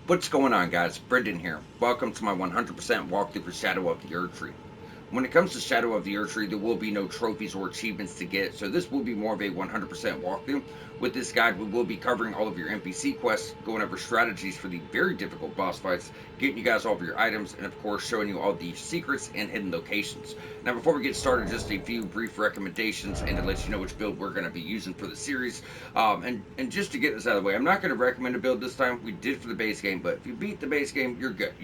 What's going on, guys? Brendan here. Welcome to my 100% walkthrough for Shadow of the Erdtree. When it comes to Shadow of the Erdtree, there will be no trophies or achievements to get, so this will be more of a 100% walkthrough. With this guide, we will be covering all of your NPC quests, going over strategies for the very difficult boss fights, getting you guys all of your items, and of course, showing you all the secrets and hidden locations. Now, before we get started, just a few brief recommendations and to let you know which build we're going to be using for the series. And just to get this out of the way, I'm not going to recommend a build this time. We did for the base game, but if you beat the base game, you're good.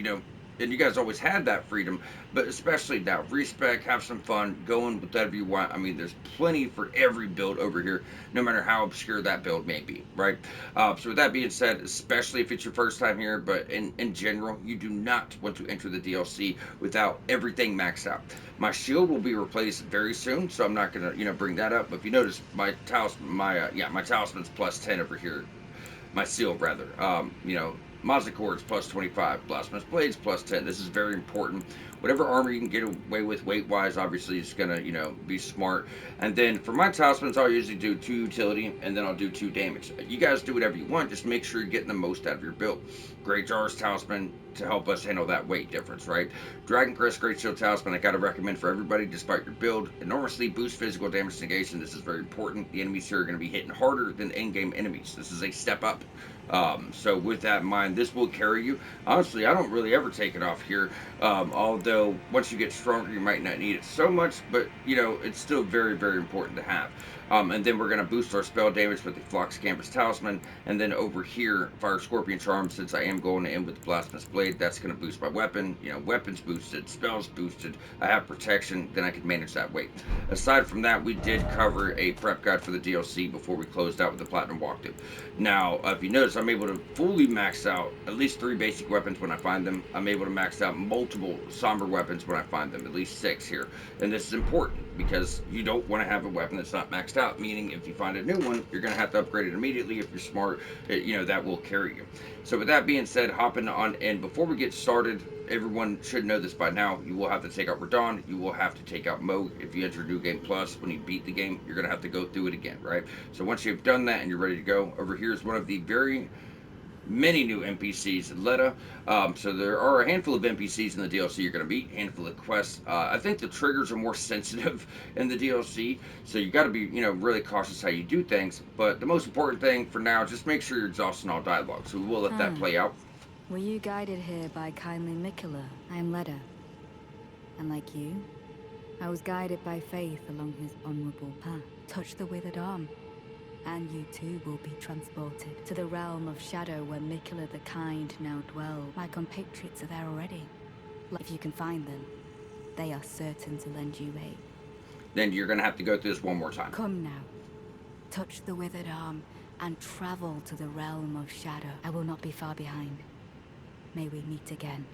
And you guys always had that freedom, but especially now, respec, have some fun, going with whatever you want. I mean, there's plenty for every build over here, no matter how obscure that build may be, right? So with that being said, especially if it's your first time here, but in general, you do not want to enter the DLC without everything maxed out. My shield will be replaced very soon, so I'm not gonna, bring that up. But if you notice, my talisman's plus 10 over here, my seal rather. Mazakors plus 25, Blasphemous Blades plus 10. This is very important. Whatever armor you can get away with weight wise, obviously, is going to, be smart. And then for my talismans, I'll usually do 2 utility and then I'll do 2 damage. You guys do whatever you want, just make sure you're getting the most out of your build. Great Jar's talisman to help us handle that weight difference, right? Dragon Crest Great Shield talisman, I got to recommend for everybody despite your build. Enormously boost physical damage negation. This is very important. The enemies here are going to be hitting harder than in-game enemies. This is a step up. So with that in mind, this will carry you. Honestly, I don't really ever take it off here. Although once you get stronger, you might not need it so much, but it's still very, very important to have. And then we're going to boost our spell damage with the Phlox Campus Talisman. And then over here, Fire Scorpion Charm, since I am going to end with the Blasphemous Blade, that's going to boost my weapon. Weapons boosted, spells boosted. I have protection, then I can manage that weight. Aside from that, we did cover a prep guide for the DLC before we closed out with the Platinum Walkthrough. Now, if you notice, I'm able to fully max out at least 3 basic weapons when I find them. I'm able to max out multiple somber weapons when I find them, at least 6 here. And this is important because you don't want to have a weapon that's not maxed out, meaning if you find a new one, you're going to have to upgrade it immediately. If you're smart, that will carry you. So with that being said, hopping on in, before we get started, everyone should know this by now, you will have to take out Radon, you will have to take out Moog. If you enter New Game Plus, when you beat the game, you're going to have to go through it again, right? So once you've done that and you're ready to go, over here is one of the very many new NPCs in Letta. So there are a handful of NPCs in the DLC you're going to meet, a handful of quests. I think the triggers are more sensitive in the DLC, so you got to be, really cautious how you do things. But the most important thing for now, just make sure you're exhausting all dialogue. So we will let that play out. Were you guided here by kindly Mikula? I am Leda. And like you, I was guided by faith along his honorable path. Touch the withered arm, and you too will be transported to the realm of shadow where Mikula the Kind now dwell. My compatriots are there already. If you can find them, they are certain to lend you aid. Then you're going to have to go through this one more time. Come now. Touch the withered arm and travel to the realm of shadow. I will not be far behind. May we meet again.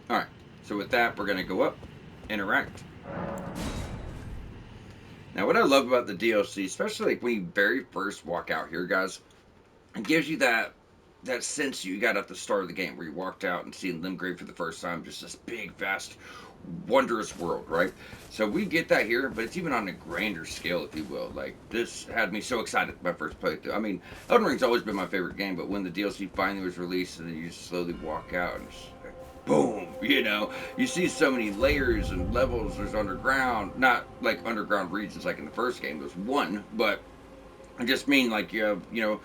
Alright, so with that, we're going to go up, interact. Now, what I love about the DLC, especially like when you very first walk out here, guys, it gives you that sense you got at the start of the game where you walked out and seen Limgrave for the first time, just this big, vast, wondrous world, right? So we get that here, but it's even on a grander scale, if you will. Like, this had me so excited my first playthrough. I mean, Elden Ring's always been my favorite game, but when the DLC finally was released and then you just slowly walk out and just like, boom, you see so many layers and levels. There's underground, not like underground regions like in the first game. There's one, but I just mean like you have,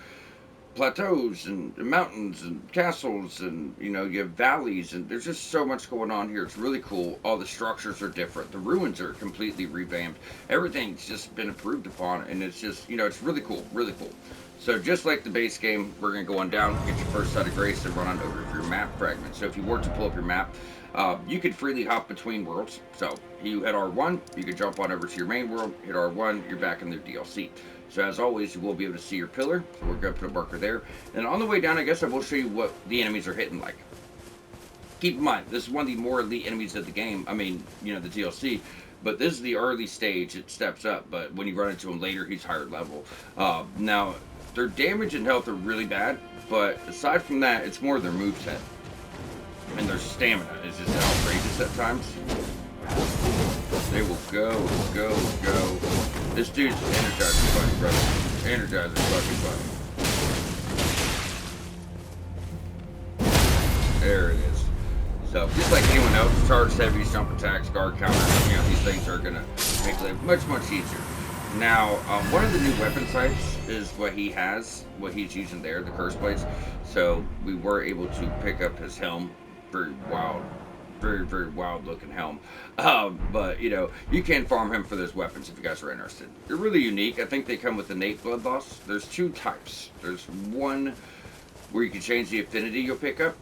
plateaus and mountains and castles and you have valleys, and there's just so much going on here. It's really cool. All the structures are different, the ruins are completely revamped, everything's just been improved upon, and it's just it's really cool, really cool. So just like the base game, we're going to go on down, get your first side of grace, and run on over to your map fragment. So if you were to pull up your map, you could freely hop between worlds. So you hit R1, you could jump on over to your main world, hit R1, you're back in the DLC. So as always, you will be able to see your pillar. So we're going to put a marker there. And on the way down, I guess I will show you what the enemies are hitting like. Keep in mind, this is one of the more elite enemies of the game. I mean, the DLC. But this is the early stage. It steps up. But when you run into him later, he's higher level. Now, their damage and health are really bad. But aside from that, it's more their moveset. And their stamina is just outrageous at times. They will go. This dude's Energizer Bunny, brother. Energizer fucking Bunny. There it is. So just like anyone else, charge heavies, jump attacks, guard counters, these things are gonna make life much, much easier. Now, one of the new weapon types is what he has, what he's using there, the curse blades. So we were able to pick up his helm. Very wild, very, very wild looking helm. But you can farm him for those weapons if you guys are interested. They're really unique. I think they come with innate blood loss. There's two types. There's one where you can change the affinity you'll pick up,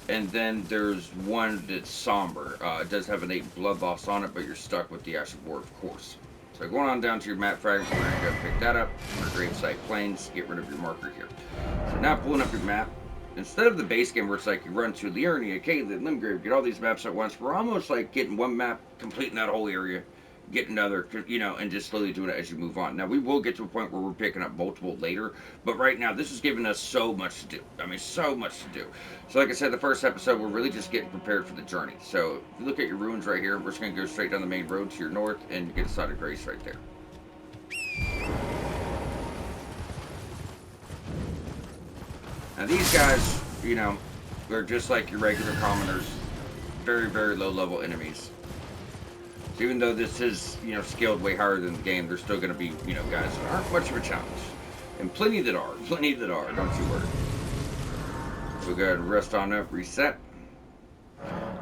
and then there's one that's somber. It does have innate blood loss on it, but you're stuck with the Ash of War, of course. So going on down to your map fragment, we're going to go pick that up. Our gravesite plains, get rid of your marker here. So now pulling up your map, instead of the base game where it's like you run to Liurnia, Caelid, Limgrave, get all these maps at once, we're almost like getting one map, completing that whole area, get another, and just slowly doing it as you move on. Now, we will get to a point where we're picking up multiple later, but right now, this is giving us so much to do. I mean, so much to do. So, like I said, the first episode, we're really just getting prepared for the journey. So, if you look at your ruins right here, we're just going to go straight down the main road to your north, and you get a side of grace right there. Now, these guys, they're just like your regular commoners, very, very low level enemies. So even though this is, scaled way higher than the game, there's still going to be, guys that aren't much of a challenge. And plenty that are. Plenty that are. Don't you worry. We'll go ahead and rest on up, reset.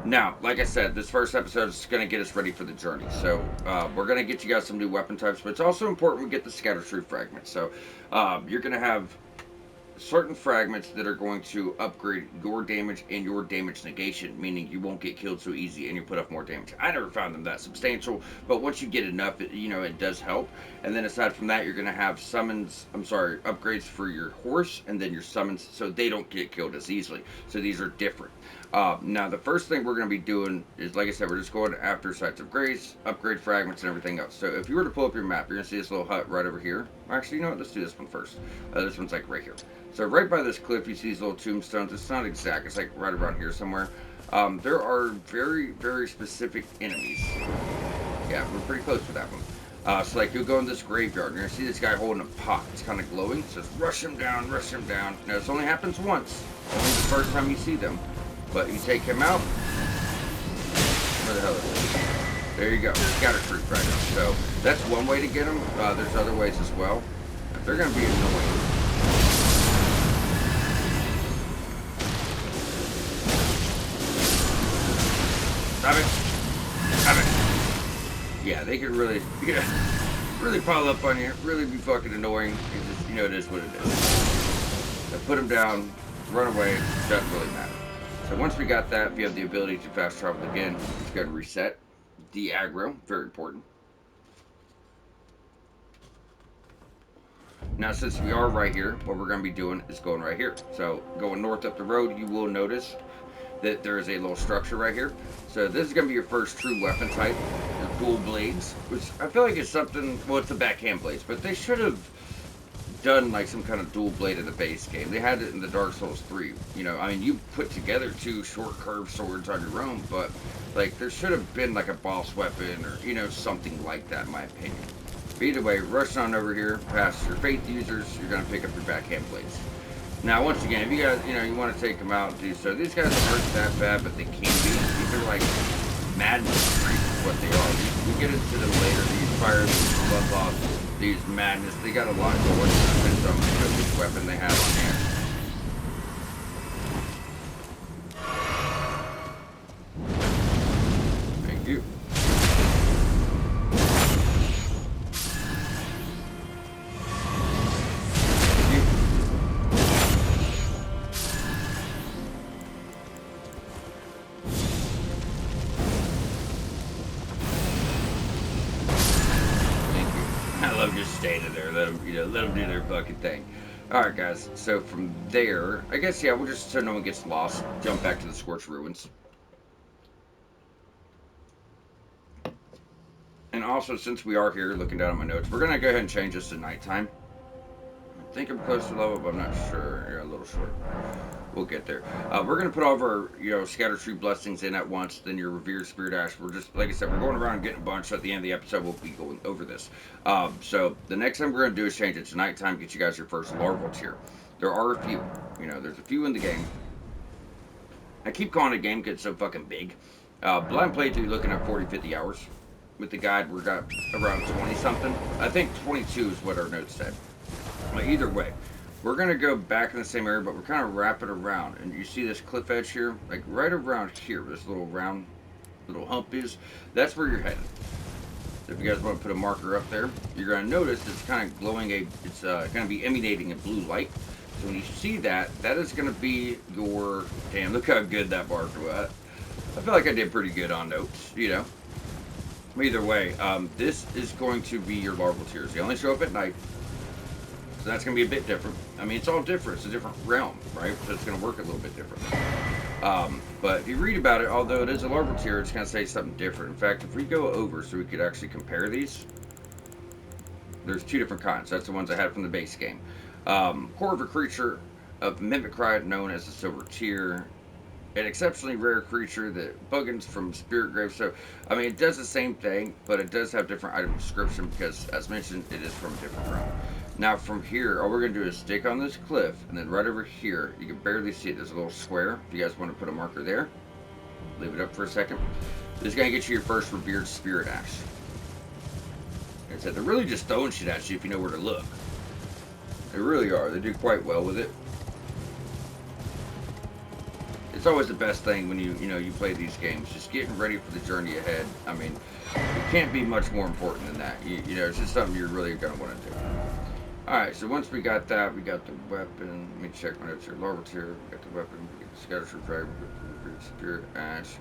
Now, like I said, this first episode is going to get us ready for the journey. So we're going to get you guys some new weapon types, but it's also important we get the scatter tree fragments. So you're going to have certain fragments that are going to upgrade your damage and your damage negation, meaning you won't get killed so easy and you put up more damage. I never found them that substantial, but once you get enough, it does help. And then aside from that, you're going to have upgrades for your horse and then your summons, so they don't get killed as easily. So these are different. Now, the first thing we're going to be doing is, like I said, we're just going after Sites of Grace, upgrade fragments, and everything else. So if you were to pull up your map, you're going to see this little hut right over here. Actually, you know what? Let's do this one first. This one's like right here. So right by this cliff, you see these little tombstones. It's not exact. It's like right around here somewhere. There are very, very specific enemies. Yeah, we're pretty close to that one. So like you'll go in this graveyard and you're gonna see this guy holding a pot. It's kind of glowing. It says rush him down, rush him down. Now this only happens once. Only the first time you see them. But you take him out. Where the hell is it? There you go. Scatter tree fragment. So that's one way to get them. There's other ways as well. They're gonna be annoying. Stop it. Stop it. Yeah, they can really, really pile up on you. Really be fucking annoying. It's just, it is what it is. So put them down, run away. Doesn't really matter. So once we got that, if you have the ability to fast travel again, just go to reset. De-aggro, very important. Now, since we are right here, what we're going to be doing is going right here. So going north up the road, you will notice that there is a little structure right here. So this is going to be your first true weapon type, your dual blades, which I feel like is something, well, it's the backhand blades, but they should have done like some kind of dual blade in the base game. They had it in the Dark Souls 3. You put together two short curved swords on your own, but like there should have been like a boss weapon or, something like that in my opinion. But either way, rushing on over here, past your faith users, you're going to pick up your backhand blades. Now, once again, if you guys, you want to take them out, do so. These guys aren't that bad, but they can be. These are like madness creeps is what they are. We get into them later. These fires, these bloodloss, these madness. They got a lot going on. Depends on which weapon they have on hand. Thank you. Just standing there, let them do their fucking thing. Alright guys, so from there, I guess, yeah, we'll just, so no one gets lost, jump back to the Scorched Ruins. And also, since we are here, looking down at my notes, we're going to go ahead and change this to nighttime. I think I'm close to level, but I'm not sure. You're a little short. We'll get there. We're going to put all of our, scatter tree blessings in at once, then your revered spirit ash. We're just, like I said, we're going around and getting a bunch, so at the end of the episode, we'll be going over this. So the next thing we're going to do is change it to nighttime, get you guys your first larval tier. There are a few. There's a few in the game. I keep calling a game because it's so fucking big. Blind playthrough, you're looking at 40, 50 hours. With the guide, we're got around 20 something. I think 22 is what our notes said. Well, either way, we're gonna go back in the same area, but we're kind of wrapping around. And you see this cliff edge here, like right around here, this little round, little hump is. That's where you're headed. So if you guys want to put a marker up there, you're gonna notice it's kind of glowing it's gonna be emanating a blue light. So when you see that, that is gonna be your. Damn, look how good that marker was. I feel like I did pretty good on notes, you know. Either way, this is going to be your larval tears. They only show up at night. So that's going to be a bit different. I mean, it's all different. It's a different realm, right? So it's going to work a little bit different. But if you read about it, although it is a larval tier, it's going to say something different. In fact, if we go over so we could actually compare these, there's two different kinds. That's the ones I had from the base game. Core of a creature of Mimicry known as the silver tier. An exceptionally rare creature that buggins from spirit graves. So, I mean, it does the same thing, but it does have different item description because, as mentioned, it is from a different realm. Now, from here, all we're going to do is stick on this cliff, and then right over here, you can barely see it. There's a little square. If you guys want to put a marker there, leave it up for a second. This is going to get you your first revered spirit ash. Like I said, they're really just throwing shit at you if you know where to look. They really are. They do quite well with it. It's always the best thing when you play these games. Just getting ready for the journey ahead. I mean, it can't be much more important than that. You know, it's just something you're really going to want to do. Alright, so once we got that, we got the weapon. Let me check my notes here. Larval tier, we got the weapon, we got the Scouter Dragon, we got the Spirit Ash.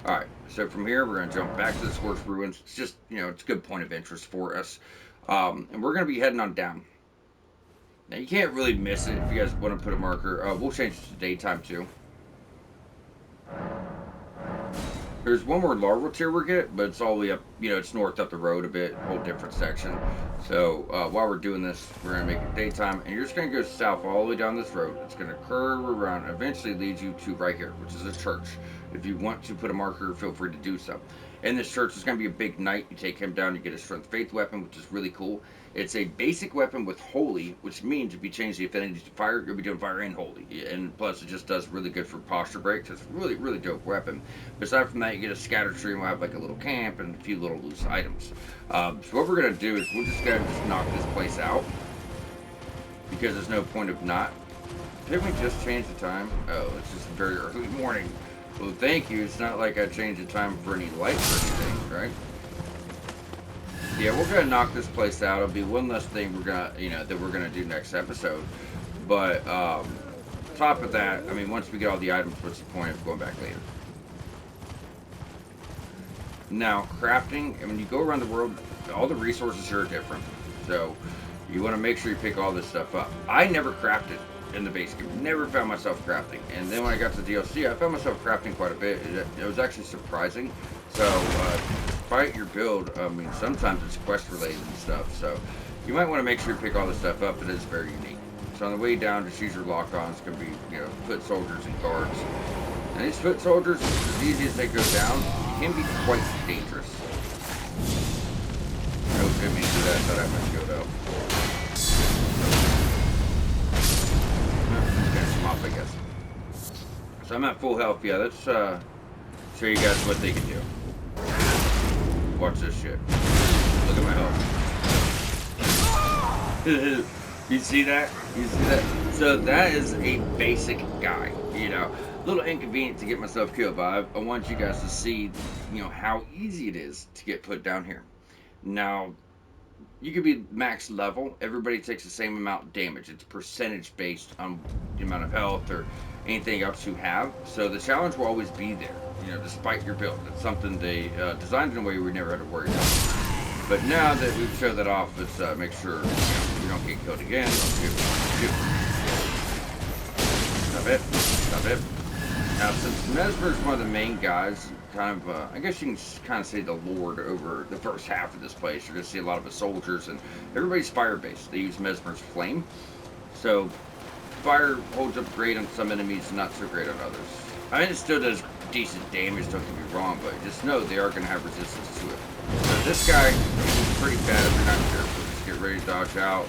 Alright, so from here, we're going to jump back to the Scorched Ruins. It's just, you know, it's a good point of interest for us. And we're going to be heading on down. Now, you can't really miss it if you guys want to put a marker. We'll change it to daytime, too. There's one more larval tier we're getting, but it's all the way up, you know, it's north up the road a bit, whole different section. So while we're doing this, we're going to make it daytime, and you're just going to go south all the way down this road. It's going to curve around and eventually lead you to right here, which is a church. If you want to put a marker, feel free to do so. In this church, it's going to be a big knight. You take him down, you get a strength faith weapon, which is really cool. It's a basic weapon with holy, which means if you change the affinity to fire, you'll be doing fire and holy. And plus, it just does really good for posture breaks. It's a really, really dope weapon. Aside from that, you get a scatter tree, and we'll have like a little camp and a few little loose items. So what we're going to do is we're just going to knock this place out, because there's no point of not. Didn't we just change the time? Oh, it's just very early morning. Well, thank you. It's not like I changed the time for any lights or anything, right? Yeah, we're gonna knock this place out. It'll be one less thing that we're gonna do next episode. But top of that, I mean, once we get all the items, what's the point of going back later? Now, crafting, and when you go around the world, all the resources here are different. So you want to make sure you pick all this stuff up. I never crafted in the base game. Never found myself crafting. And then when I got to DLC, I found myself crafting quite a bit. It was actually surprising. So, despite your build, I mean, sometimes it's quest related and stuff. So, you might want to make sure you pick all this stuff up. It is very unique. So, on the way down, just use your lock-ons. It's going to be, you know, foot soldiers and guards. And these foot soldiers, as easy as they go down, can be quite dangerous. I didn't mean to do that. I thought I might go though. Off, I guess. So I'm at full health. Yeah, let's show you guys what they can do. Watch this shit. Look at my health. You see that? You see that? So that is a basic guy. You know, a little inconvenient to get myself killed, but I want you guys to see, you know, how easy it is to get put down here. Now, you could be max level. Everybody takes the same amount of damage. It's percentage based on the amount of health or anything else you have. So the challenge will always be there, you know, despite your build. It's something they designed in a way we never had to worry about. But now that we've showed that off, let's make sure you don't get killed again. Stop it. Stop it. Now, since Mesmer is one of the main guys, kind of, I guess you can kind of say the lord over the first half of this place. You're going to see a lot of the soldiers, and everybody's fire-based. They use Mesmer's flame. So, fire holds up great on some enemies, not so great on others. I mean, it still does decent damage, don't get me wrong, but just know they are going to have resistance to it. So, this guy is pretty bad if you're not careful. Just get ready to dodge out.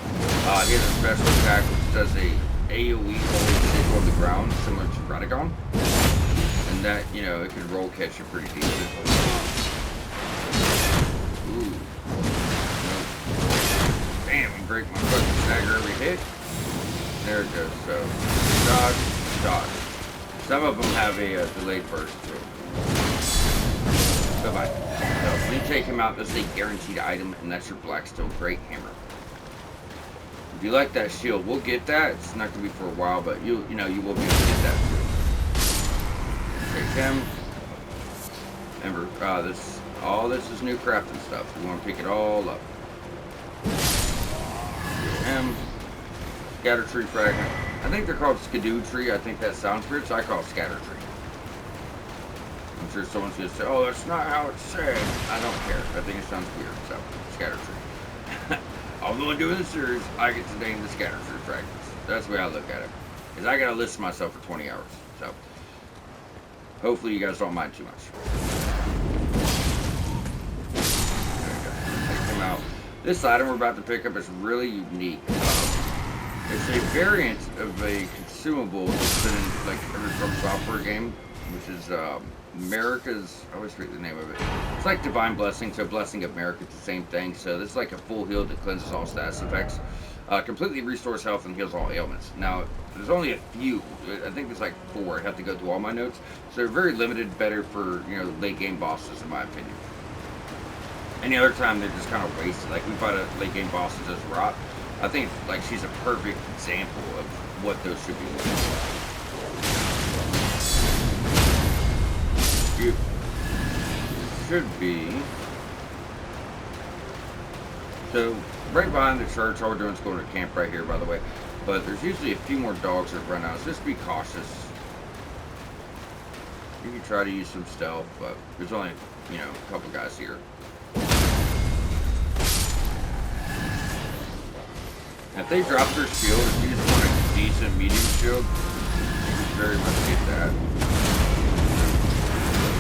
He has a special attack, which does a AoE holy stick on the ground, similar to Radagon. And that, you know, it can roll catch you pretty decent. Ooh. Nope. Damn, you break my fucking stagger every hit. There it goes. So, dodge, dodge. Some of them have a delayed burst too. Bye-bye. So, when you take him out, this is a guaranteed item, and that's your Blackstone Great Hammer. If you like that shield, we'll get that. It's not going to be for a while, but you know, you will be able to get that too. Take him. Remember, all this is new crafting stuff. You want to pick it all up. Get him. Scatter tree fragment. I think they're called skidoo tree. I think that sounds weird, so I call it scatter tree. I'm sure someone's going to say, oh, that's not how it's said. I don't care. I think it sounds weird, so scatter tree. Although I'm doing the series, I get to name the scatter tree fragments. That's the way I look at it. Because I got to listen to myself for 20 hours. So hopefully you guys don't mind too much. There we go. Take them out. This item we're about to pick up is really unique. It's a variant of a consumable that's been in like every From Software game, which is America's, I always forget the name of it. It's like Divine Blessing, so Blessing of America, it's the same thing. So this is like a full heal that cleanses all status effects. Completely restores health and heals all ailments. Now, there's only a few. I think there's like 4. I have to go through all my notes. So they're very limited, better for, you know, late game bosses in my opinion. Any other time they're just kind of wasted. Like we fought a late game boss that does rot. I think like she's a perfect example of what those should be. You should be. So right behind the church, all we're doing is going to camp right here, by the way. But there's usually a few more dogs that run out. So just be cautious. You can try to use some stealth, but there's only, you know, a couple guys here. If they drop their shield, if you just want a decent medium shield, you can very much get that.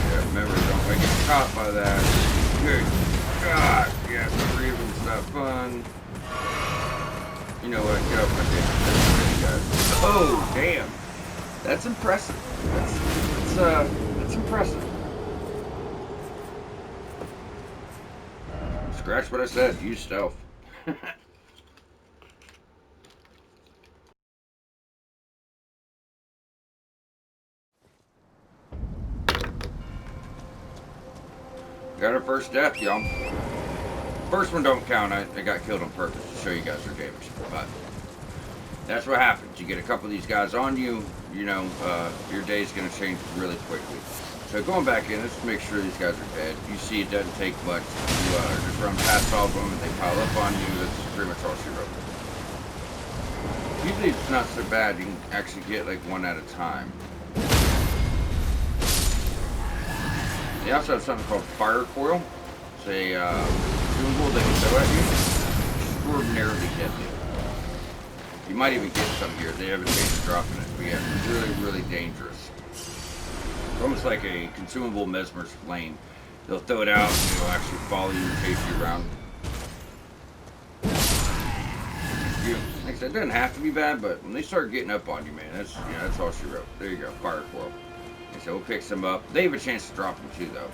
Yeah, remember, don't get caught by that. Good God, yeah, 3 of them's not fun. You know what, get off my dick. Guys. Oh, damn. That's impressive. That's impressive. Scratch what I said, use stealth. Got our first death, y'all. First one don't count. I got killed on purpose to show you guys their damage. But that's what happens. You get a couple of these guys on you, you know, your day's going to change really quickly. So going back in, let's make sure these guys are dead. You see it doesn't take much. You just run past all of them and they pile up on you. That's pretty much all she wrote. Usually it's not so bad. You can actually get like 1 at a time. They also have something called Fire Coil. It's a consumable they can throw at you. Extraordinarily deadly. You might even get some here. They have a chance of dropping it. But yeah, it's really, really dangerous. It's almost like a consumable Mesmer's Flame. They'll throw it out and it'll actually follow you and chase you around. Like I said, it doesn't have to be bad, but when they start getting up on you, man, that's all she wrote. There you go, Fire Coil. So we'll pick some up. They have a chance to drop them too, though.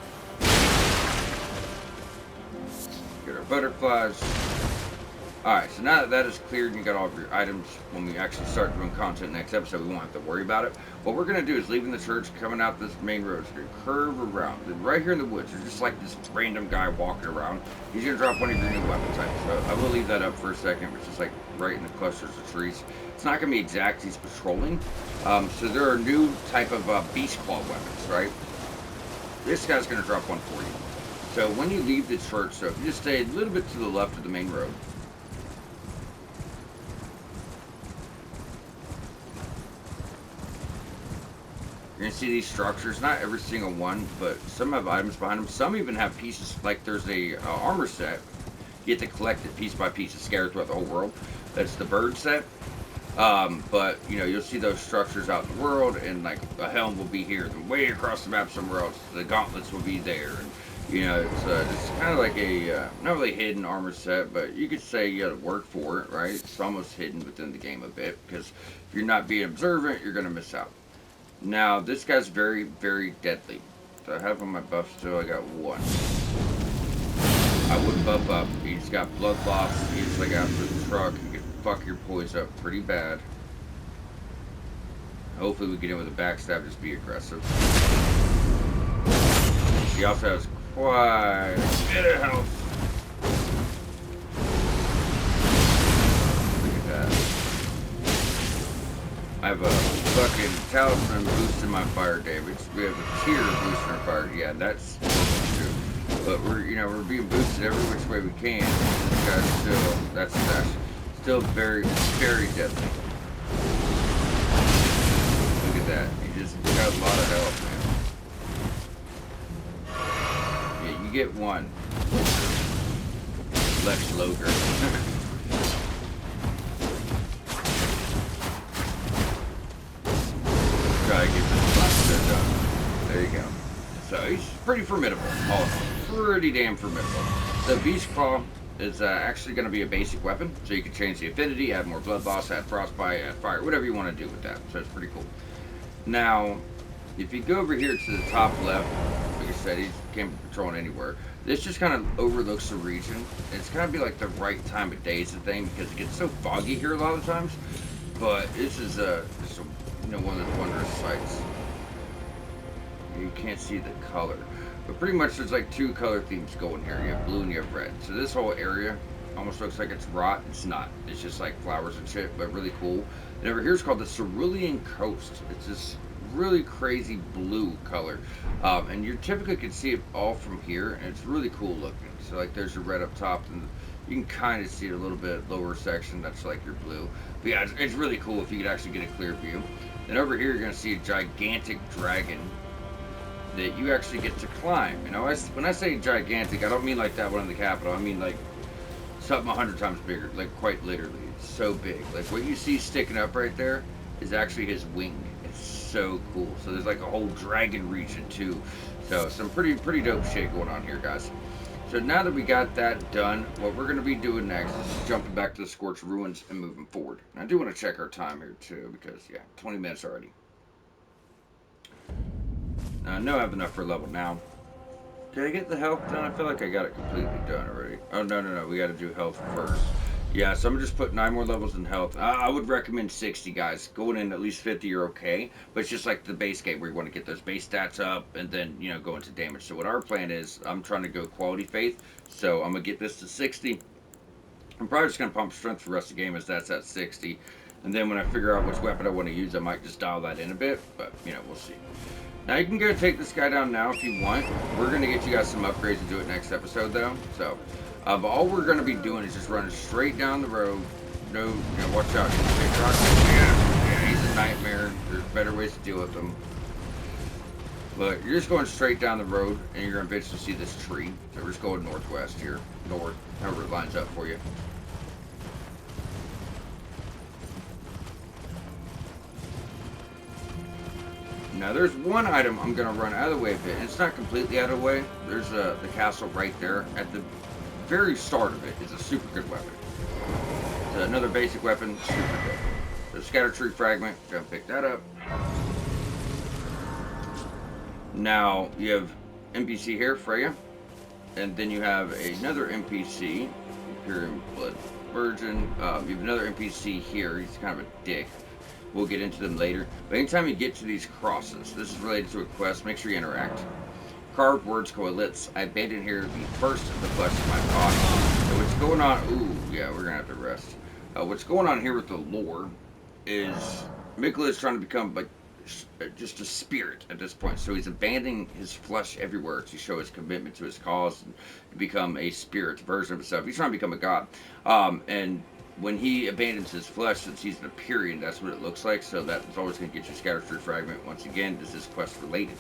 Get our butterflies. Alright, so now that that is cleared and you got all of your items, when we actually start doing content next episode, we won't have to worry about it. What we're going to do is leaving the church, coming out this main road, it's going to curve around. And right here in the woods, there's just like this random guy walking around. He's going to drop one of your new weapon types. So I will leave that up for a second, which is like right in the clusters of trees. It's not going to be exact, he's patrolling. So there are new type of beast claw weapons, right? This guy's going to drop one for you. So when you leave the church, so if you just stay a little bit to the left of the main road, you're going to see these structures, not every single one, but some have items behind them. Some even have pieces, like there's a armor set. You get to collect it piece by piece. It's scattered throughout the whole world. That's the bird set. But, you know, you'll see those structures out in the world, and like a helm will be here. And way across the map somewhere else, the gauntlets will be there. And, you know, it's kind of like a, not really hidden armor set, but you could say you got to work for it, right? It's almost hidden within the game a bit, because if you're not being observant, you're going to miss out. Now, this guy's very, very deadly. So I have on my buff still, I got one. I would buff up. He's got blood loss. He's like after the truck. He could fuck your poise up pretty bad. Hopefully we get in with a backstab, just be aggressive. He also has quite a bit of health. Look at that. I have a fucking talisman boosting my fire damage. We have a tier boosting our fire. Yeah, that's true. But we're being boosted every which way we can. This guy's still, that's still very, very deadly. Look at that. He just got a lot of health, man. Yeah, you get one. Lex Loger. Try to get this monster done. There you go. So he's pretty formidable. All in all, pretty damn formidable. The Beast Claw is actually going to be a basic weapon, so you can change the affinity, add more blood loss, add frostbite, add fire, whatever you want to do with that. So it's pretty cool. Now, if you go over here to the top left, like I said, he can't be patrolling anywhere. This just kind of overlooks the region. It's kind of be like the right time of day is the thing because it gets so foggy here a lot of times. But this is one of those wondrous sights. You can't see the color, but pretty much there's like two color themes going here. You have blue and you have red. So this whole area almost looks like it's rot. It's not. It's just like flowers and shit, but really cool. And over here is called the Cerulean Coast. It's this really crazy blue color, and you typically can see it all from here, and it's really cool looking. So like there's your red up top, and you can kind of see it a little bit lower section. That's like your blue. But yeah, it's really cool if you could actually get a clear view. And over here, you're gonna see a gigantic dragon that you actually get to climb. You know, when I say gigantic, I don't mean like that one in the Capitol. I mean like something 100 times bigger, like quite literally. It's so big. Like what you see sticking up right there is actually his wing. It's so cool. So there's like a whole dragon region too. So some pretty dope shit going on here, guys. So now that we got that done, what we're going to be doing next is jumping back to the Scorched Ruins and moving forward. And I do want to check our time here too, because yeah, 20 minutes already. Now, I know I have enough for a level now. Did I get the health done? I feel like I got it completely done already. Oh, no. We got to do health first. Yeah, so I'm going to just put 9 more levels in health. I would recommend 60, guys. Going in at least 50, you're okay. But it's just like the base game where you want to get those base stats up and then, go into damage. So what our plan is, I'm trying to go quality faith. So I'm going to get this to 60. I'm probably just going to pump strength for the rest of the game as that's at 60. And then when I figure out which weapon I want to use, I might just dial that in a bit. But, we'll see. Now you can go take this guy down now if you want. We're going to get you guys some upgrades and do it next episode though. So, but all we're going to be doing is just running straight down the road. No, watch out. Yeah, he's a nightmare. There's better ways to deal with him. But you're just going straight down the road and you're going to eventually see this tree. So we're just going northwest here. North, however it lines up for you. Now there's one item I'm going to run out of the way a bit. It's not completely out of the way. There's the castle right there. At the very start of it is a super good weapon. It's another basic weapon, super good. The scatter tree fragment, going to pick that up. Now you have NPC here, Freya. And then you have another NPC, Imperial Blood Virgin. You have another NPC here. He's kind of a dick. We'll get into them later. But anytime you get to these crosses, this is related to a quest, make sure you interact. Carved words coalesce. I abandoned here the first of the flesh of my body. So what's going on? Ooh, yeah, we're going to have to rest. What's going on here with the lore is Mikula is trying to become like just a spirit at this point. So he's abandoning his flesh everywhere to show his commitment to his cause and become a spirit version of himself. He's trying to become a god. And when he abandons his flesh, since he's an Empyrean, that's what it looks like. So that's always going to get you Scatter Tree Fragment. Once again, this is quest related.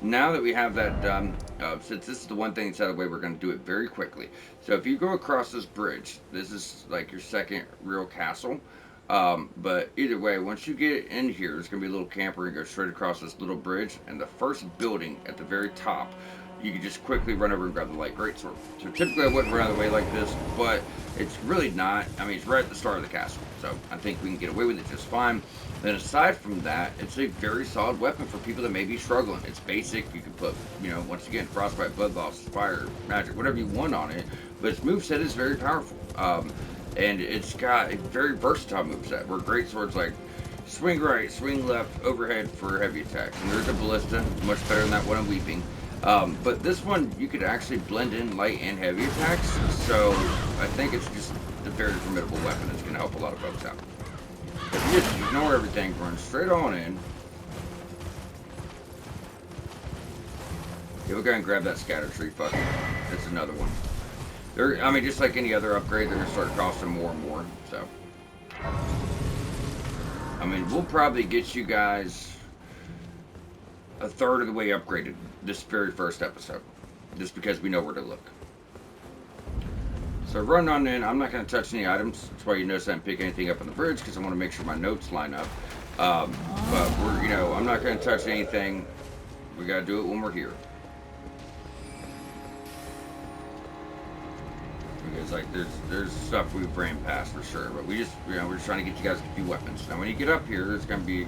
Now that we have that done, since this is the one thing that's out of the way, we're going to do it very quickly. So if you go across this bridge, this is like your second real castle. But either way, once you get in here, there's going to be a little camper and go straight across this little bridge. And the first building at the very top, you can just quickly run over and grab the light greatsword. So typically I wouldn't run out of the way like this, but it's really not. I mean, it's right at the start of the castle, so I think we can get away with it just fine. Then aside from that, it's a very solid weapon for people that may be struggling. It's basic. You can put, once again, frostbite, blood loss, fire, magic, whatever you want on it. But its moveset is very powerful. And it's got a very versatile moveset where greatsword's like swing right, swing left, overhead for heavy attacks. And there's a ballista, much better than that one I'm weeping. But this one, you could actually blend in light and heavy attacks. So I think it's just a very formidable weapon that's going to help a lot of folks out. If you just ignore everything, run straight on in. Yeah, we'll go and grab that scatter tree. Fuck it. That's another one. I mean, just like any other upgrade, they're going to start costing more and more. So, I mean, we'll probably get you guys a third of the way upgraded this very first episode, just because we know where to look. So run on in. I'm not going to touch any items. That's why you notice I didn't pick anything up on the bridge, because I want to make sure my notes line up. But I'm not going to touch anything. We got to do it when we're here. Because like there's stuff we've ran past for sure, but we're just trying to get you guys a few weapons. Now when you get up here, there's going to be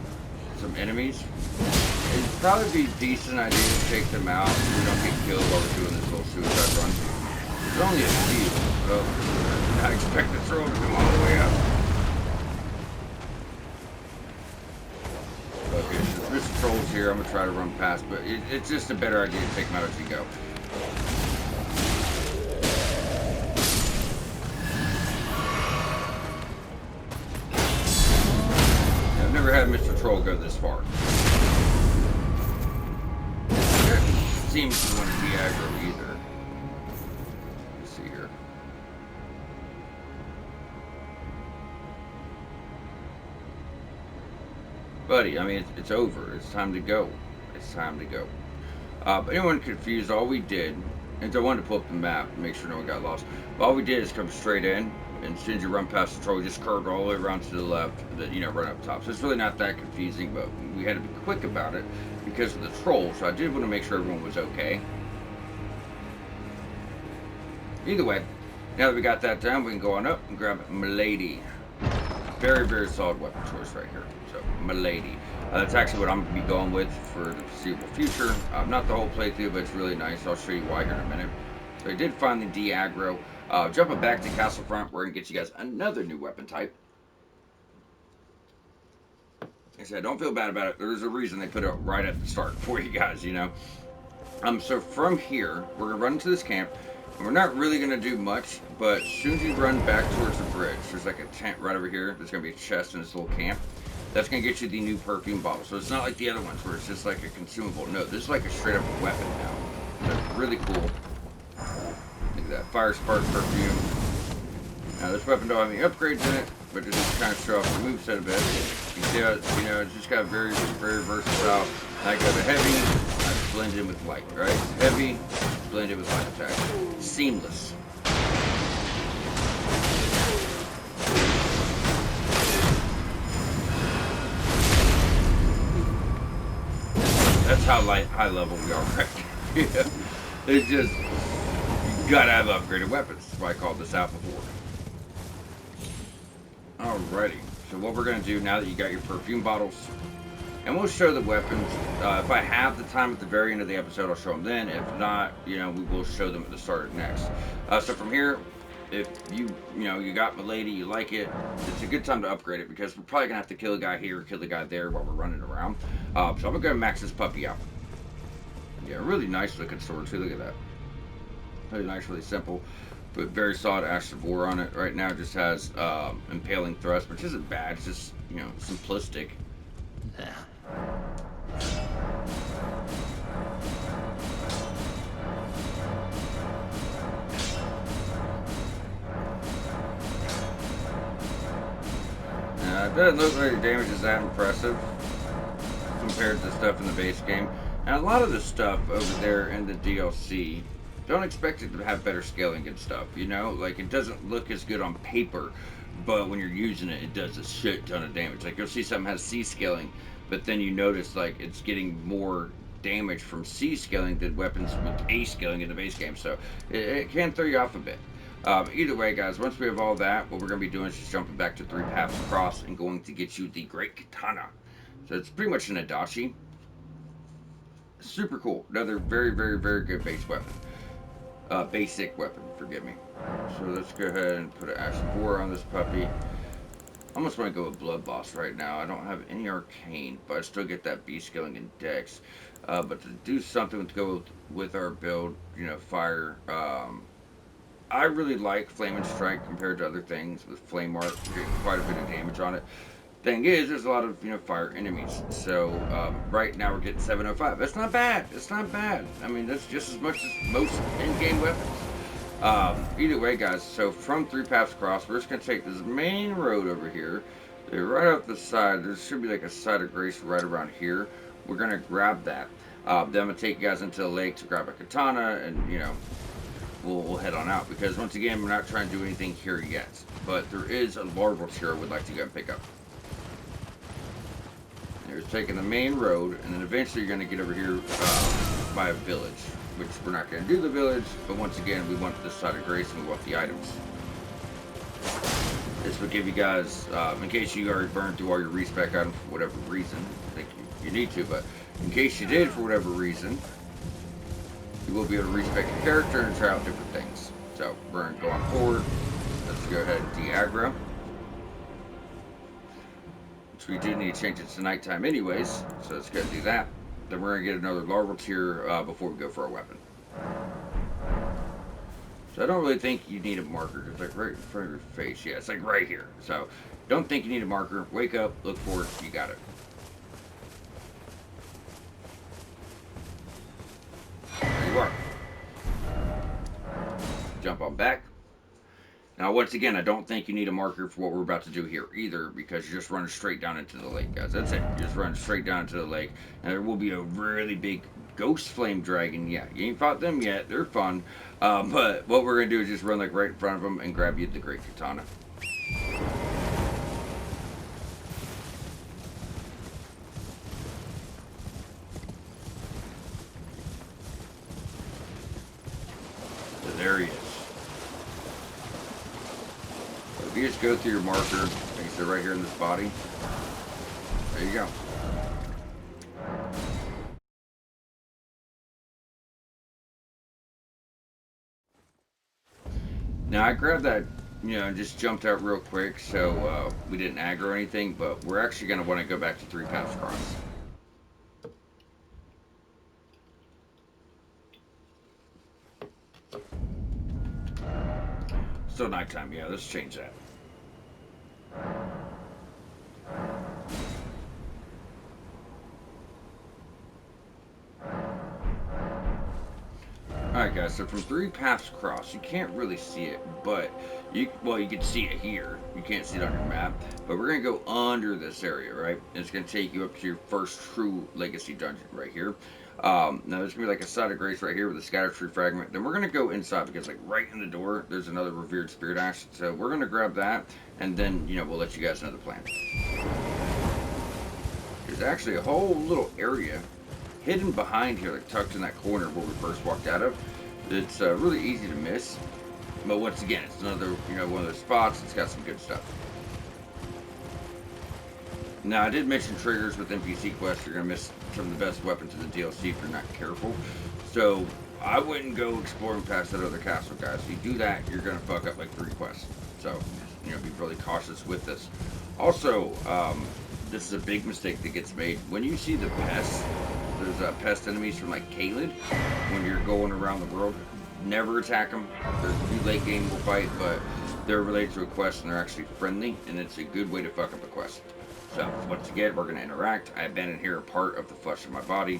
some enemies. It'd probably be a decent idea to take them out so we don't get killed while we're doing this little suicide run. There's only a few, so I expect the throw to come all the way up. Okay, so there's trolls here. I'm going to try to run past, but it's just a better idea to take them out as you go. I've never had Mr. Troll go this far. Seems to want to be aggro either. Let's see here. Buddy, I mean, it's over. It's time to go. It's time to go. But anyone confused, all we did, and I wanted to pull up the map and make sure no one got lost, but all we did is come straight in, and as soon as you run past the troll, just curved all the way around to the left, run up top. So it's really not that confusing, but we had to be quick about it because of the troll, so I did want to make sure everyone was okay. Either way, now that we got that done, we can go on up and grab Milady. Very, very solid weapon choice right here. So, Milady. That's actually what I'm going to be going with for the foreseeable future. Not the whole playthrough, but it's really nice. I'll show you why here in a minute. So I did finally de-aggro. Jumping back to Castle Front, we're going to get you guys another new weapon type. Like I said, don't feel bad about it. There's a reason they put it right at the start for you guys, So from here, we're going to run into this camp. And we're not really going to do much, but as soon as you run back towards the bridge, there's like a tent right over here. There's going to be a chest in this little camp. That's going to get you the new perfume bottle. So it's not like the other ones where it's just like a consumable. No, this is like a straight up weapon now. So really cool. Look at that. Fire spark perfume. Now this weapon don't have any upgrades in it, but just kind of show off the moveset a bit. You see how, it's just got very, very versatile. I got a heavy, I blend in with light, right? Heavy, blend in with light attack. Seamless. That's how high level we are right now. Yeah. It's just, you gotta have upgraded weapons. That's why I called this out before. Alrighty. So what we're gonna do now that you got your perfume bottles, and we'll show the weapons. If I have the time at the very end of the episode, I'll show them then. If not, we will show them at the start next. So from here, if you got Milady, you like it, it's a good time to upgrade it because we're probably gonna have to kill a guy here, kill the guy there while we're running around. So I'm gonna go max this puppy out. Yeah, really nice looking sword too. Look at that. Really nice, really simple, but very solid Ash of War on it. Right now, it just has impaling thrust, which isn't bad. It's just simplistic. It doesn't look like the damage is that impressive compared to the stuff in the base game. And a lot of the stuff over there in the DLC, don't expect it to have better scaling and stuff, Like, it doesn't look as good on paper, but when you're using it, it does a shit ton of damage. Like, you'll see something has C scaling, but then you notice, like, it's getting more damage from C scaling than weapons with A scaling in the base game. So it can throw you off a bit. Either way, guys, once we have all that, what we're going to be doing is just jumping back to 3 paths across and going to get you the Great Katana. So it's pretty much an Adachi. Super cool. Another very, very, very good base weapon. Basic weapon, forgive me. So let's go ahead and put an Ash of War on this puppy. I almost want to go with Blood Boss right now. I don't have any Arcane, but I still get that B scaling in Dex. But to do something to go with our build, fire. I really like Flame and Strike compared to other things with Flame Arc. We're getting quite a bit of damage on it. Thing is, there's a lot of fire enemies. So right now we're getting 705. That's not bad. It's not bad. I mean, that's just as much as most in-game weapons. Either way, guys. So from 3 paths across, we're just gonna take this main road over here. Right off the side, there should be like a side of grace right around here. We're gonna grab that. Then I'm gonna take you guys into the lake to grab a katana, and we'll head on out because once again, we're not trying to do anything here yet. But there is a larval tier I would like to go and pick up. There's taking the main road, and then eventually you're going to get over here by a village, which we're not going to do the village, but once again, we want this side of grace and we want the items. This will give you guys, in case you already burned through all your respec items for whatever reason, I think you need to, but in case you did for whatever reason, you will be able to respec your character and try out different things. So we're going to go on forward. Let's go ahead and de-aggro. We do need to change it to nighttime anyways, so let's go do that. Then we're going to get another larval tier before we go for our weapon. So I don't really think you need a marker. It's like right in front of your face. Yeah, it's like right here. So don't think you need a marker. Wake up, look for it, you got it. There you are. Jump on back. Now, once again, I don't think you need a marker for what we're about to do here either, because you're just running straight down into the lake, guys. That's it. You're just running straight down into the lake. Now, there will be a really big ghost flame dragon. Yeah, you ain't fought them yet. They're fun. But what we're going to do is just run like right in front of them and grab you the Great Katana. So there he is. If you just go through your marker, like I said, right here in this body, there you go. Now I grabbed that, and just jumped out real quick, so we didn't aggro or anything, but we're actually going to want to go back to 3 paths across. Still nighttime, yeah, let's change that. Alright guys, so from 3 paths across, you can't really see it, but you can see it here. You can't see it on your map, but we're going to go under this area, right? And it's going to take you up to your first true legacy dungeon right here. Now there's going to be like a side of grace right here with a scatter tree fragment. Then we're going to go inside because like right in the door, there's another revered spirit ash. So we're going to grab that, and then, we'll let you guys know the plan. There's actually a whole little area hidden behind here, like tucked in that corner where we first walked out of. It's really easy to miss, but once again, it's another, one of those spots. It's got some good stuff. Now, I did mention triggers with NPC quests. You're gonna miss some of the best weapons in the DLC if you're not careful. So I wouldn't go exploring past that other castle, guys. If you do that, you're gonna fuck up like 3 quests. So be really cautious with this. Also, this is a big mistake that gets made when you see the pests. There's pest enemies from like Caelid when you're going around the world. Never attack them. They're a few late game will fight, but they're related to a quest and they're actually friendly, and it's a good way to fuck up a quest. So once again, we're going to interact. I abandoned here a part of the flesh of my body.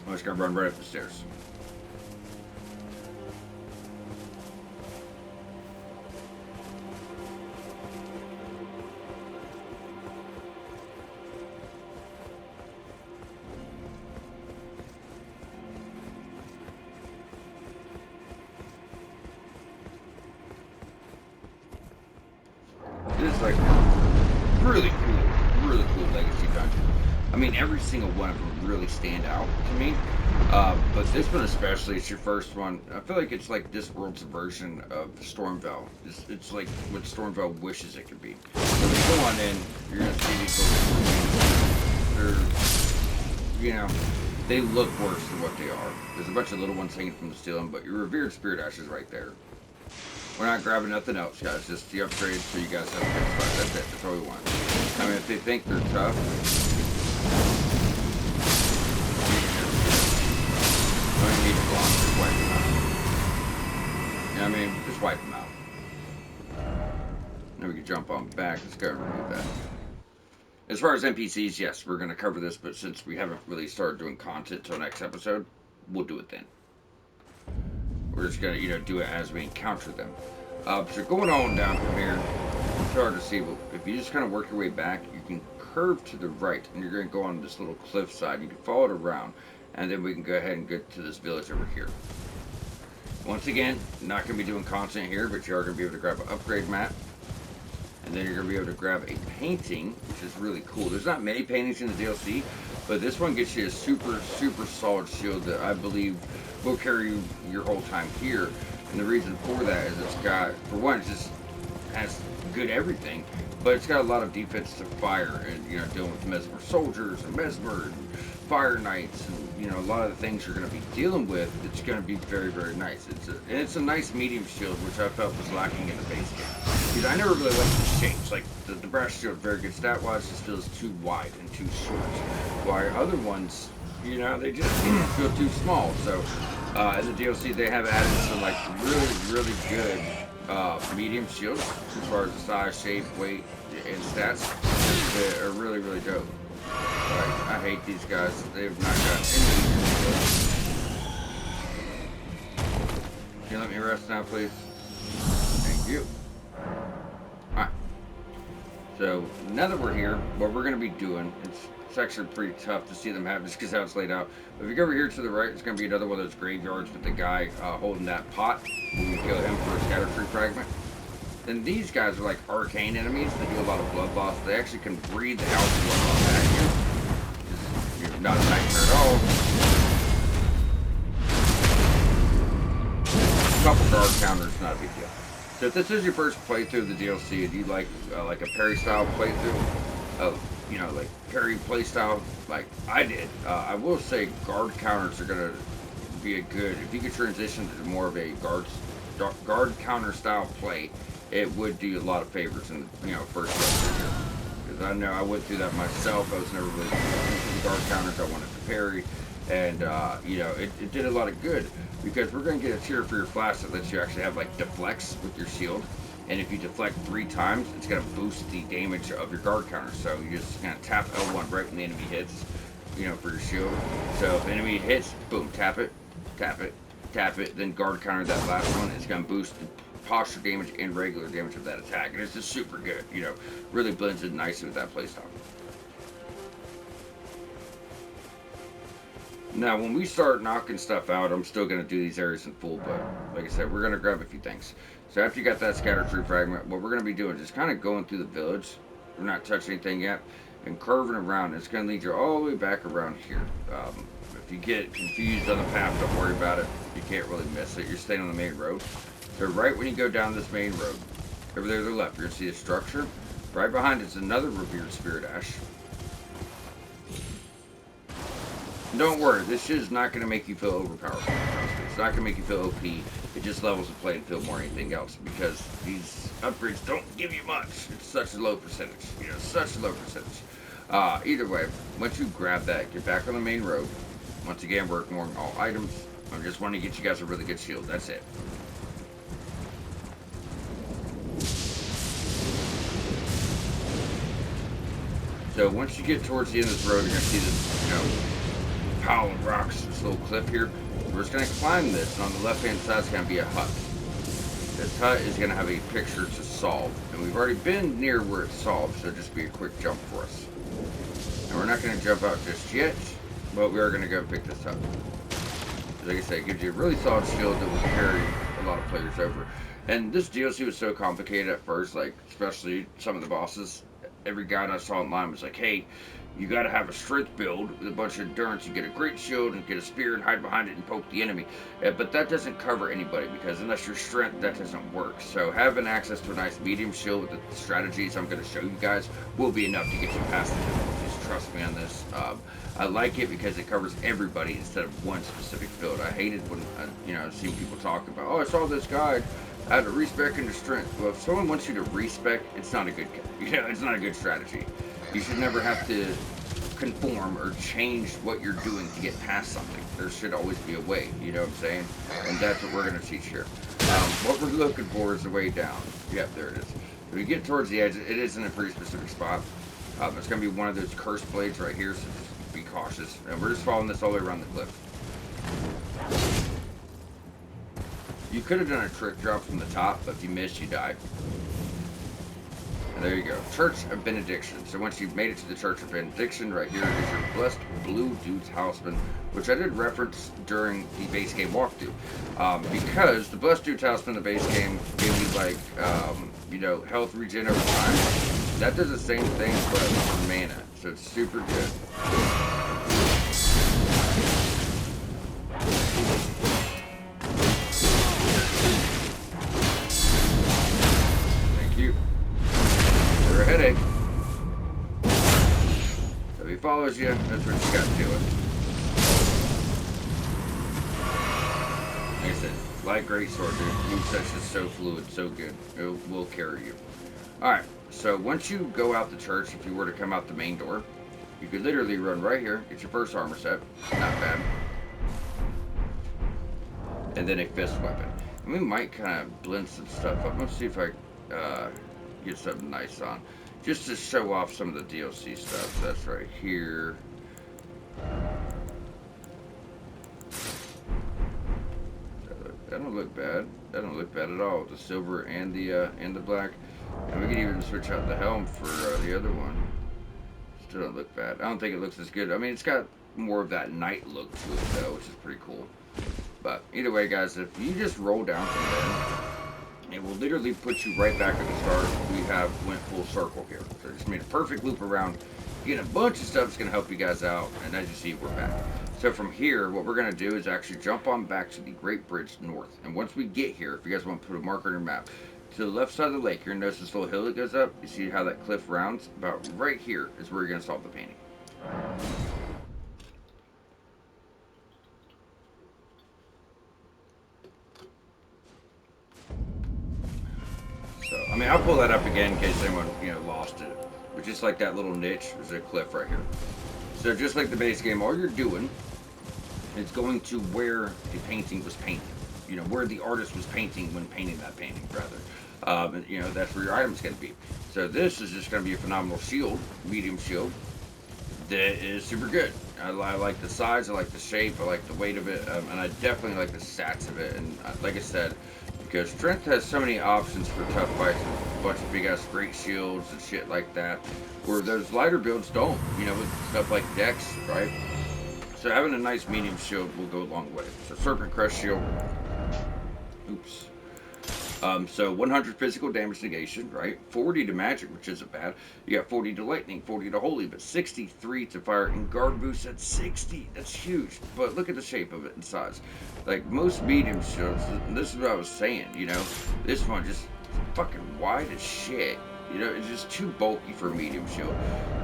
I'm just going to run right up the stairs. This is like really cool legacy dungeon. I mean, every single one of them really stand out to me. But this one especially, it's your first one. I feel like it's like this world's version of Stormvale. It's like what Stormvale wishes it could be. So when you go on in, you're gonna see these little, they're, you know, they look worse than what they are. There's a bunch of little ones hanging from the ceiling, but your revered spirit ash is right there. We're not grabbing nothing else, guys. Just the upgrades so you guys have a good spot. That's it. That's all we want. I mean, if they think they're tough, don't even need to block. Just wipe them out. You know what I mean? Just wipe them out. Then we can jump on back. Let's go and remove that. As far as NPCs, yes, we're going to cover this, but since we haven't really started doing content till next episode, we'll do it then. We're just going to, do it as we encounter them. So going on down from here, it's hard to see, but if you just kind of work your way back, you can curve to the right, and you're going to go on this little cliff side. You can follow it around, and then we can go ahead and get to this village over here. Once again, not going to be doing content here, but you are going to be able to grab an upgrade map. And then you're going to be able to grab a painting, which is really cool. There's not many paintings in the DLC, but this one gets you a super, super solid shield that I believe will carry you your whole time here. And the reason for that is it's got, for one, it just has good everything, but it's got a lot of defense to fire and, dealing with Mesmer soldiers and Mesmer and fire knights and, a lot of the things you're going to be dealing with. It's going to be very, very nice. It's a nice medium shield, which I felt was lacking in the base game. Because I never really liked the shapes. Like, the brass shield, very good stat-wise, just feels too wide and too short. While other ones, they just feel too small. So, in the DLC, they have added some, like, really, really good medium shields as far as the size, shape, weight, and stats. They are really, really dope. Like, I hate these guys. They've not got any. Can you let me rest now, please? Thank you. Alright. So, now that we're here, what we're going to be doing, it's actually pretty tough to see them have just because how it's laid out. But if you go over here to the right, it's going to be another one of those graveyards with the guy holding that pot. When we kill him for a scatter tree fragment. Then these guys are like arcane enemies. They do a lot of blood loss. They actually can breathe out blood loss at you. It's not a nightmare at all. A couple guard counters, not a big deal. So if this is your first playthrough of the DLC and you like a parry style playthrough of like parry playstyle like I did, I will say guard counters are gonna be a good, if you could transition to more of a guard counter style play, it would do a lot of favors in the first playthrough. Because I know I went through that myself. I was never really using guard counters. I wanted to parry, and it did a lot of good because we're going to get a tier for your flash that lets you actually have like deflects with your shield. And if you deflect 3 times, it's going to boost the damage of your guard counter. So you're just going to tap L1 right when the enemy hits, for your shield. So if the enemy hits, boom, tap it, tap it, tap it, then guard counter that last one. It's going to boost the posture damage and regular damage of that attack. And it's just super good, really blends in nicely with that playstyle. Now, when we start knocking stuff out, I'm still going to do these areas in full, but like I said, we're going to grab a few things. So after you got that scatter tree fragment, what we're going to be doing is just kind of going through the village. We're not touching anything yet, and curving around. It's going to lead you all the way back around here. If you get confused on the path, don't worry about it. You can't really miss it. You're staying on the main road. So right when you go down this main road, over there to the left, you're going to see a structure. Right behind it's another revered spirit ash. Don't worry, this shit is not going to make you feel overpowered. It's not going to make you feel OP. It just levels the playing field more than anything else because these upgrades don't give you much. It's such a low percentage. Such a low percentage. Either way, once you grab that, get back on the main road. Once again, we're ignoring all items. I just want to get you guys a really good shield. That's it. So once you get towards the end of this road, you're going to see this, pile of rocks, this little cliff here. We're just going to climb this, and on the left-hand side is going to be a hut. This hut is going to have a picture to solve, and we've already been near where it's solved, so just be a quick jump for us. And we're not going to jump out just yet, but we are going to go pick this up. Like I said, it gives you a really solid shield that will carry a lot of players over. And this DLC was so complicated at first, like, especially some of the bosses. Every guide I saw online was like, hey, You got to have a strength build with a bunch of endurance. You get a great shield and get a spear and hide behind it and poke the enemy. But that doesn't cover anybody because unless you're strength, that doesn't work. So having access to a nice medium shield with the strategies I'm going to show you guys will be enough to get you past the difficulties. Trust me on this. I like it because it covers everybody instead of one specific build. I hated when I've seen people talk about, oh, I saw this guide. I had to respec into strength. Well, if someone wants you to respec, it's not a good, it's not a good strategy. You should never have to conform or change what you're doing to get past something. There should always be a way, you know what I'm saying? And that's what we're going to teach here. What we're looking for is the way down. Yep, there it is. When you get towards the edge, it is in a pretty specific spot. It's going to be one of those cursed blades right here, so just be cautious. And we're just following this all the way around the cliff. You could have done a trick drop from the top, but if you missed, you died. And there you go. Church of Benediction. So once you've made it to the Church of Benediction, right here is your blessed blue dude talisman, which I did reference during the base game walkthrough. Because the blessed dude talisman in the base game gave you like, health regen over time. That does the same thing, but for mana. So it's super good. Headache. So if he follows you, that's what you got to do it. Like I said, light great sword, dude. Moveset's just so fluid, so good. It will carry you. Alright, so once you go out the church, if you were to come out the main door, you could literally run right here, get your first armor set. Not bad. And then a fist weapon. And we might kind of blend some stuff up. Let's see if I get something nice on. Just to show off some of the DLC stuff. So that's right here. That don't look bad. That don't look bad at all. The silver and the black. And we can even switch out the helm for the other one. Still don't look bad. I don't think it looks as good. I mean, it's got more of that night look to it though, which is pretty cool. But either way, guys, if you just roll down from there, it will literally put you right back at the start. We went full circle here. So just made a perfect loop around. You get a bunch of stuff that's going to help you guys out. And as you see, we're back. So from here, what we're going to do is actually jump on back to the Great Bridge North. And once we get here, if you guys want to put a marker on your map, to the left side of the lake, you're going to notice this little hill that goes up. You see how that cliff rounds? About right here is where you're going to solve the painting. So, I mean, I'll pull that up again in case anyone, lost it. But just like that little niche, there's a cliff right here. So just like the base game, all you're doing is going to where the painting was painted. Where the artist was painting when painting that painting, rather. That's where your item's going to be. So this is just going to be a phenomenal shield, medium shield, that is super good. I like the size, I like the shape, I like the weight of it, and I definitely like the stats of it. And like I said, because strength has so many options for tough fights, with a bunch of big ass great shields and shit like that, where those lighter builds don't, with stuff like Dex, right? So having a nice medium shield will go a long way. So Serpent Crest shield, oops. So 100 physical damage negation, right? 40 to magic, which isn't bad. You got 40 to lightning, 40 to holy, but 63 to fire, and guard boost at 60. That's huge. But look at the shape of it and size. Like most medium shields, and this is what I was saying, this one just fucking wide as shit. It's just too bulky for a medium shield.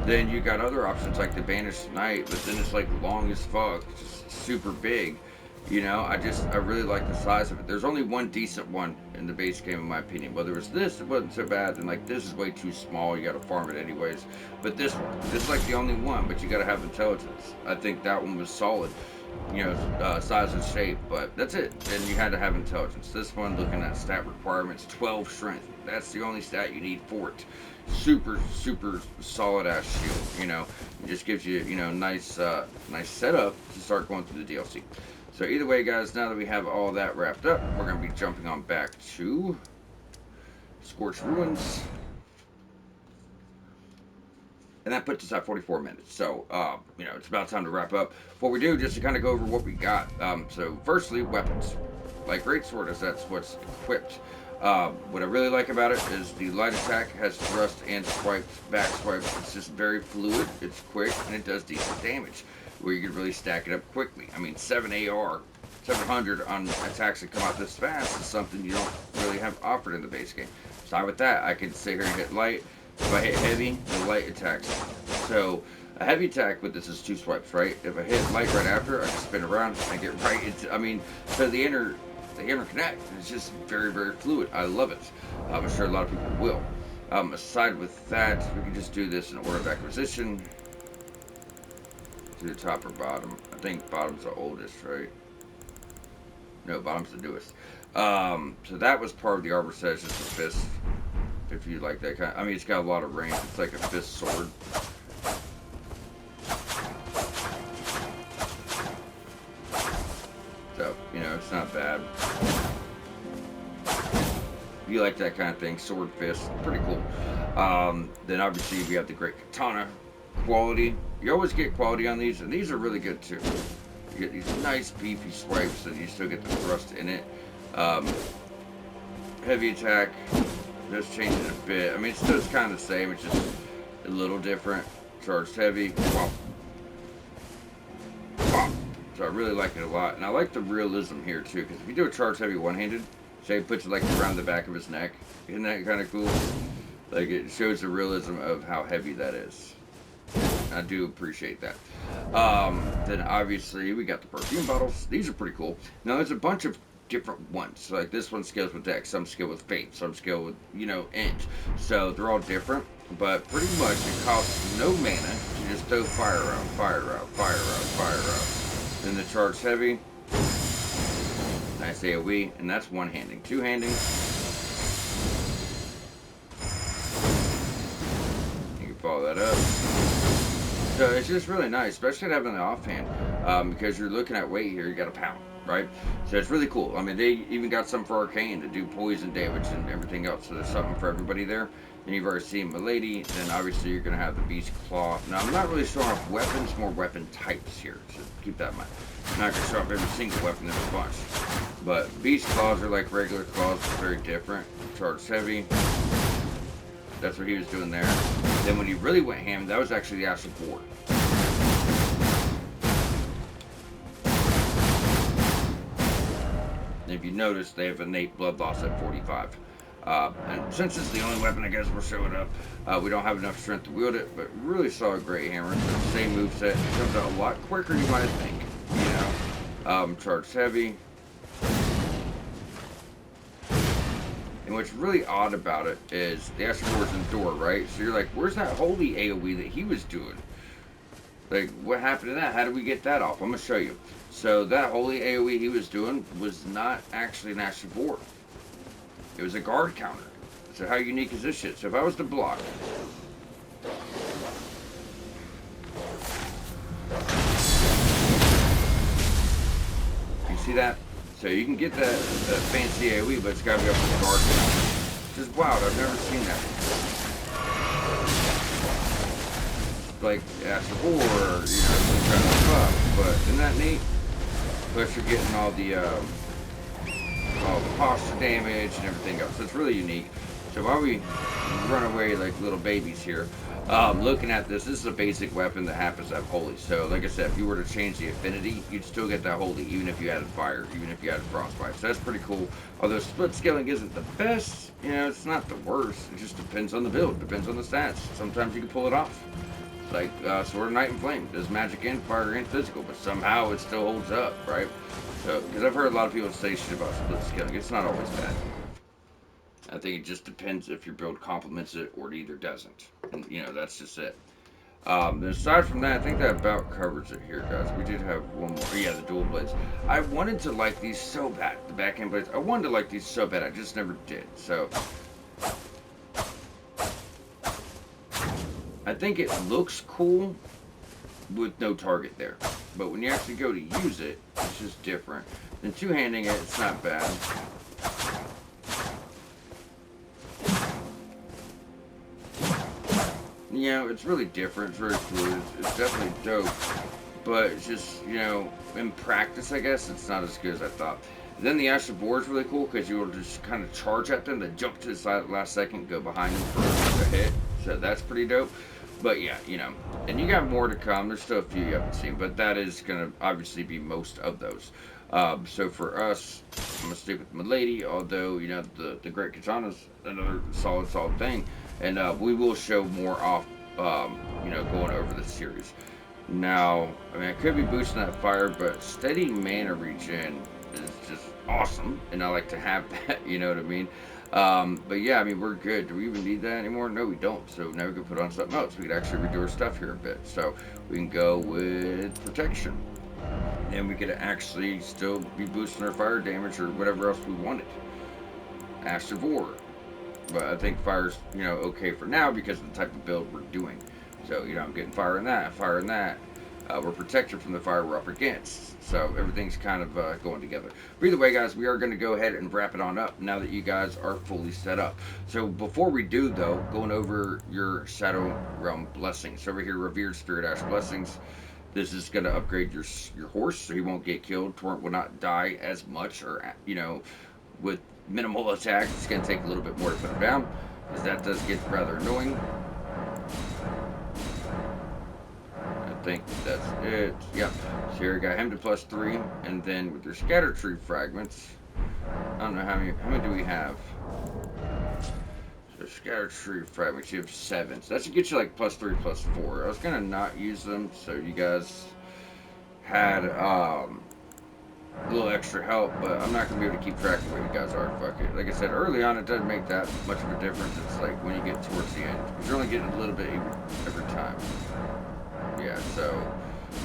Then you got other options like the Banished Knight, but then it's like long as fuck, just super big. I really like the size of it. There's only one decent one in the base game, in my opinion. Whether it's this, it wasn't so bad, and like this is way too small. You got to farm it anyways. But this is like the only one. But you got to have intelligence. I think that one was solid. Size and shape, but that's it. And you had to have intelligence. This one, looking at stat requirements, 12 strength. That's the only stat you need for it. Super, super solid ass shield. It just gives you, nice setup to start going through the DLC. So either way, guys, now that we have all that wrapped up, we're going to be jumping on back to Scorched Ruins. And that puts us at 44 minutes. So, it's about time to wrap up. What we do, just to kind of go over what we got. So, firstly, weapons. Like greatsword, as that's what's equipped. What I really like about it is the light attack has thrust and swipes, back swipes. It's just very fluid, it's quick, and it does decent damage, where you can really stack it up quickly. I mean, 7 AR, 700 on attacks that come out this fast is something you don't really have offered in the base game. So with that, I can sit here and hit light. If I hit heavy, the light attacks. So a heavy attack with this is 2 swipes, right? If I hit light right after, I can spin around and get right into. I mean, so they interconnect. It's just very, very fluid. I love it. I'm sure a lot of people will. Aside with that, we can just do this in order of acquisition. To the top or bottom. I think bottom's the oldest, right? No, bottom's the newest. So that was part of the arbor set. It's just a fist. If you like that kind. I mean, it's got a lot of range. It's like a fist sword. So, you know, it's not bad. If you like that kind of thing, sword fist, pretty cool. Then obviously we have the great katana quality. You always get quality on these, and these are really good too. You get these nice beefy swipes, and you still get the thrust in it. Heavy attack does change it a bit. I mean, it's still kind of the same. It's just a little different. Charged heavy. Wow. Wow. So I really like it a lot, and I like the realism here too. Because if you do a charged heavy one-handed, say he puts it like around the back of his neck, isn't that kind of cool? Like it shows the realism of how heavy that is. I do appreciate that. Then obviously we got the perfume bottles. These are pretty cool. Now there's a bunch of different ones. Like this one scales with dex, some scale with fate, some scale with, you know, inch. So they're all different, but pretty much it costs no mana to just throw fire out, fire out, fire out, fire out. Then the charge heavy. Nice AoE, and that's one-handing. Two-handing. You can follow that up. So it's just really nice, especially having the offhand, because you're looking at weight here, you got a pound, right? So it's really cool. I mean, they even got some for arcane to do poison damage and everything else, so there's something for everybody there. And you've already seen Milady, then obviously you're going to have the Beast Claw. Now, I'm not really showing off weapons, more weapon types here, so keep that in mind. I'm not going to show off every single weapon in a bunch. But Beast Claws are like regular claws, but very different. Charged heavy. That's what he was doing there. Then when he really went ham, that was actually the Astral Board. And if you notice, they have innate blood loss at 45. And since it's the only weapon I guess we're showing up, we don't have enough strength to wield it, but really saw a great hammer. It's the same moveset. It comes out a lot quicker than you might think. You know? Charged heavy. And what's really odd about it is the Astral Board's Endure, right? So you're like, where's that holy AoE that he was doing? Like, what happened to that? How did we get that off? I'm going to show you. So that holy AoE he was doing was not actually an Astral Board. It was a guard counter. So how unique is this shit? So if I was to block... You see that? So you can get that fancy AoE, but it's got to be up to the guard counter. Which is wild. I've never seen that. Like Astral Board, you know, some kind of stuff. But isn't that neat? Plus you're getting all the posture damage and everything else. So it's really unique. So while we run away like little babies here, looking at this is a basic weapon that happens to have holy. So like I said, if you were to change the affinity, you'd still get that holy, even if you added fire, even if you added frostbite. So that's pretty cool. Although split scaling isn't the best, you know, it's not the worst. It just depends on the build, depends on the stats. Sometimes you can pull it off. Like Sword of Night and Flame does magic and fire and physical, but somehow it still holds up, right? So, because I've heard a lot of people say shit about split scaling, it's not always bad. I think it just depends if your build complements it or it either doesn't, and you know that's just it. Then aside from that, I think that about covers it here, guys. We did have one more. Yeah, the dual blades. I wanted to like these so bad, the backhand blades. I wanted to like these so bad, I just never did. So. I think it looks cool with no target there. But when you actually go to use it, it's just different. Then two-handing it, it's not bad. You know, it's really different. It's very fluid. It's definitely dope. But it's just, you know, in practice, I guess, it's not as good as I thought. Then the Ash of Boar is really cool because you'll just kind of charge at them, then jump to the side at the last second, go behind them for a hit. So that's pretty dope. But yeah, and you got more to come. There's still a few you haven't seen, but that is going to obviously be most of those. So for us, I'm going to stick with my lady, although, the Great Katana's another solid thing. And we will show more off, going over the series. Now, I mean, I could be boosting that fire, but steady mana regen is just awesome, and I like to have that. You know what I mean? But yeah, I mean, we're good. Do we even need that anymore? No, we don't. So now we can put on something else. We could actually redo our stuff here a bit. So we can go with protection, and we could actually still be boosting our fire damage or whatever else we wanted. Ash of War, but I think fire's okay for now because of the type of build we're doing. So I'm getting fire in that, fire in that. We're protected from the fire we're up against, so everything's kind of going together. But either way, guys, we are going to go ahead and wrap it on up now that you guys are fully set up. So before we do, though, going over your Shadow Realm blessings. So over here, Revered Spirit Ash blessings. This is going to upgrade your horse, so he won't get killed. Torrent will not die as much, or with minimal attacks. It's going to take a little bit more to put him down, because that does get rather annoying. I think that's it. Yep. So here we got him to +3, and then with your scatter tree fragments, I don't know how many do we have? So scatter tree fragments, you have 7. So that should get you like +3, +4. I was gonna not use them, so you guys had a little extra help, but I'm not gonna be able to keep track of where you guys are. Fuck it. Like I said early on, it doesn't make that much of a difference. It's like when you get towards the end, because you're only getting a little bit every time. Yeah, so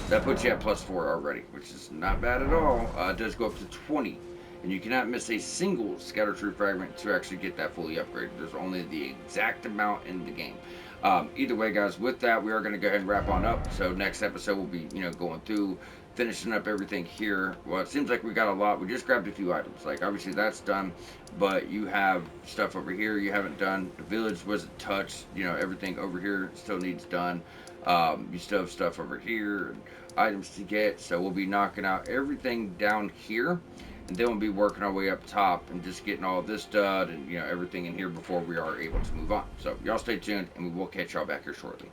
that puts you at +4 already, which is not bad at all. It does go up to 20, and you cannot miss a single scatter tree fragment to actually get that fully upgraded. There's only the exact amount in the game. Either way, guys, with that, we are going to go ahead and wrap on up. So next episode, we'll be going through, finishing up everything here. Well, it seems like we got a lot. We just grabbed a few items. Like, obviously, that's done, but you have stuff over here you haven't done. The village wasn't touched. Everything over here still needs done. You still have stuff over here, and items to get. So we'll be knocking out everything down here, and then we'll be working our way up top and just getting all this done and everything in here before we are able to move on. So y'all stay tuned, and we will catch y'all back here shortly.